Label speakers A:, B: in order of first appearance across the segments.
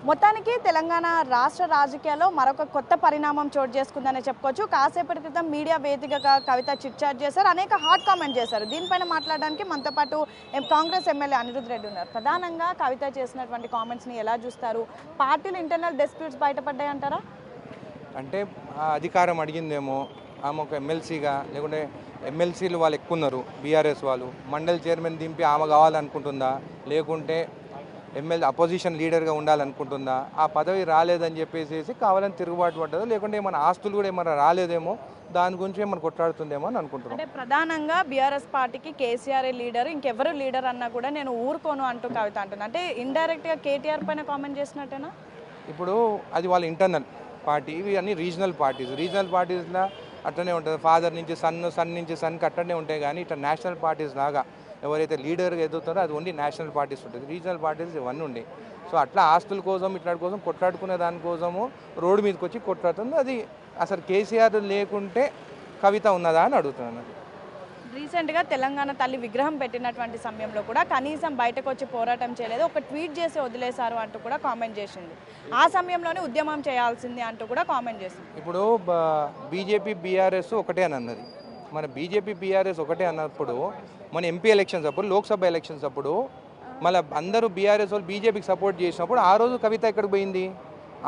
A: మొత్తానికి తెలంగాణ రాష్ట్ర రాజకీయాల్లో మరొక కొత్త పరిణామం చోటు చేసుకుందనే చెప్పుకోవచ్చు. కాసేపటి క్రితం మీడియా వేదికగా కవిత చిట్చాట్ చేశారు, అనేక హాట్ కామెంట్ చేశారు. దీనిపైన మాట్లాడడానికి మనతో పాటు కాంగ్రెస్ ఎమ్మెల్యే అనిరుద్ రెడ్డి ఉన్నారు. ప్రధానంగా కవిత చేసినటువంటి కామెంట్స్ని ఎలా చూస్తారు? పార్టీలు ఇంటర్నల్ డిస్ప్యూట్స్ బయటపడ్డాయి అంటారా?
B: అంటే అధికారం అడిగిందేమో ఆమె ఒక ఎమ్మెల్సీగా, లేకుంటే ఎమ్మెల్సీలు వాళ్ళు ఎక్కువ ఉన్నారు బీఆర్ఎస్ వాళ్ళు, మండల్ చైర్మన్ దింపి ఆమె కావాలనుకుంటుందా, లేకుంటే అపోజిషన్ లీడర్గా ఉండాలనుకుంటుందా, ఆ పదవి రాలేదని చెప్పేసి కావాలని తిరుగుబాటు పడ్డదో, లేకుంటే ఏమైనా ఆస్తులు కూడా ఏమైనా రాలేదేమో దాని గురించి ఏమైనా కొట్లాడుతుందేమో అని అనుకుంటున్నాను.
A: అంటే ప్రధానంగా బీఆర్ఎస్ పార్టీకి కేసీఆర్ లీడర్, ఇంకెవరు లీడర్ అన్నా కూడా నేను ఊరుకోను అంటూ కవిత అంటుంది. అంటే ఇండైరెక్ట్గా కేటీఆర్ పైన కామెంట్ చేసినట్టేనా?
B: ఇప్పుడు అది వాళ్ళ ఇంటర్నల్ పార్టీ, ఇవి అన్ని రీజనల్ పార్టీస్లో అట్లనే ఉంటుంది. ఫాదర్ నుంచి సన్ నుంచి సన్కి అట్లనే ఉంటాయి. కానీ ఇట్లా నేషనల్ పార్టీస్ లాగా ఎవరైతే లీడర్గా ఎదుగుతారో అది ఓన్లీ నేషనల్ పార్టీస్ ఉంటుంది. రీజనల్ పార్టీస్ ఇవన్నీ ఉండే. సో అట్లా ఆస్తుల కోసం ఇట్లాంటి కోసం కొట్లాడుకునే దానికోసము రోడ్డు మీదకి వచ్చి కొట్లాడుతుంది. అది అసలు కేసీఆర్ లేకుంటే కవిత ఉన్నదా అని అడుగుతున్నాను.
A: రీసెంట్గా తెలంగాణ తల్లి విగ్రహం పెట్టినటువంటి సమయంలో కూడా కనీసం బయటకు వచ్చి పోరాటం చేయలేదు, ఒక ట్వీట్ చేసి వదిలేశారు అంటూ కూడా కామెంట్ చేసింది. ఆ సమయంలోనే ఉద్యమం చేయాల్సింది అంటూ కూడా కామెంట్ చేసింది.
B: ఇప్పుడు బీజేపీ బీఆర్ఎస్ ఒకటే అని అన్నది. మన బీజేపీ బీఆర్ఎస్ ఒకటే అన్నప్పుడు మన ఎంపీ ఎలక్షన్స్ అప్పుడు, లోక్సభ ఎలక్షన్స్ అప్పుడు మళ్ళీ అందరూ బీఆర్ఎస్ వాళ్ళు బీజేపీకి సపోర్ట్ చేసినప్పుడు ఆ రోజు కవిత ఎక్కడికి పోయింది?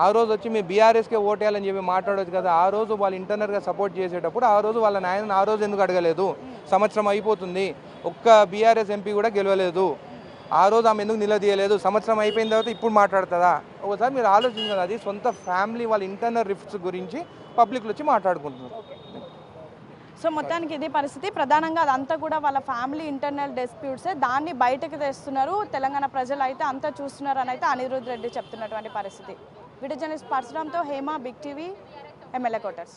B: ఆ రోజు వచ్చి మీరు బీఆర్ఎస్కే ఓటేయాలని చెప్పి మాట్లాడవచ్చు కదా. ఆ రోజు వాళ్ళు ఇంటర్నల్గా సపోర్ట్ చేసేటప్పుడు ఆ రోజు వాళ్ళ నాయన ఆ రోజు ఎందుకు అడగలేదు? సంవత్సరం అయిపోతుంది, ఒక్క బీఆర్ఎస్ ఎంపీ కూడా గెలవలేదు. ఆ రోజు ఆమె ఎందుకు నిలదీయలేదు? సంవత్సరం అయిపోయిన తర్వాత ఇప్పుడు మాట్లాడుతుందా? ఒకసారి మీరు ఆలోచించాలి. అది సొంత ఫ్యామిలీ వాళ్ళ ఇంటర్నల్ రిఫ్ట్స్ గురించి పబ్లిక్లో వచ్చి మాట్లాడుకుంటున్నారు.
A: సో మొత్తానికి ఇది పరిస్థితి. ప్రధానంగా అదంతా కూడా వాళ్ళ ఫ్యామిలీ ఇంటర్నల్ డిస్ప్యూట్సే, దాన్ని బయటకు తెస్తున్నారు. తెలంగాణ ప్రజలు అయితే అంతా చూస్తున్నారు అని అయితే అనిరుద్ రెడ్డి చెప్తున్నటువంటి పరిస్థితి. వీడియో జర్నలిస్ట్ పరశురామ్తో Hema, Big TV, MLA quarters.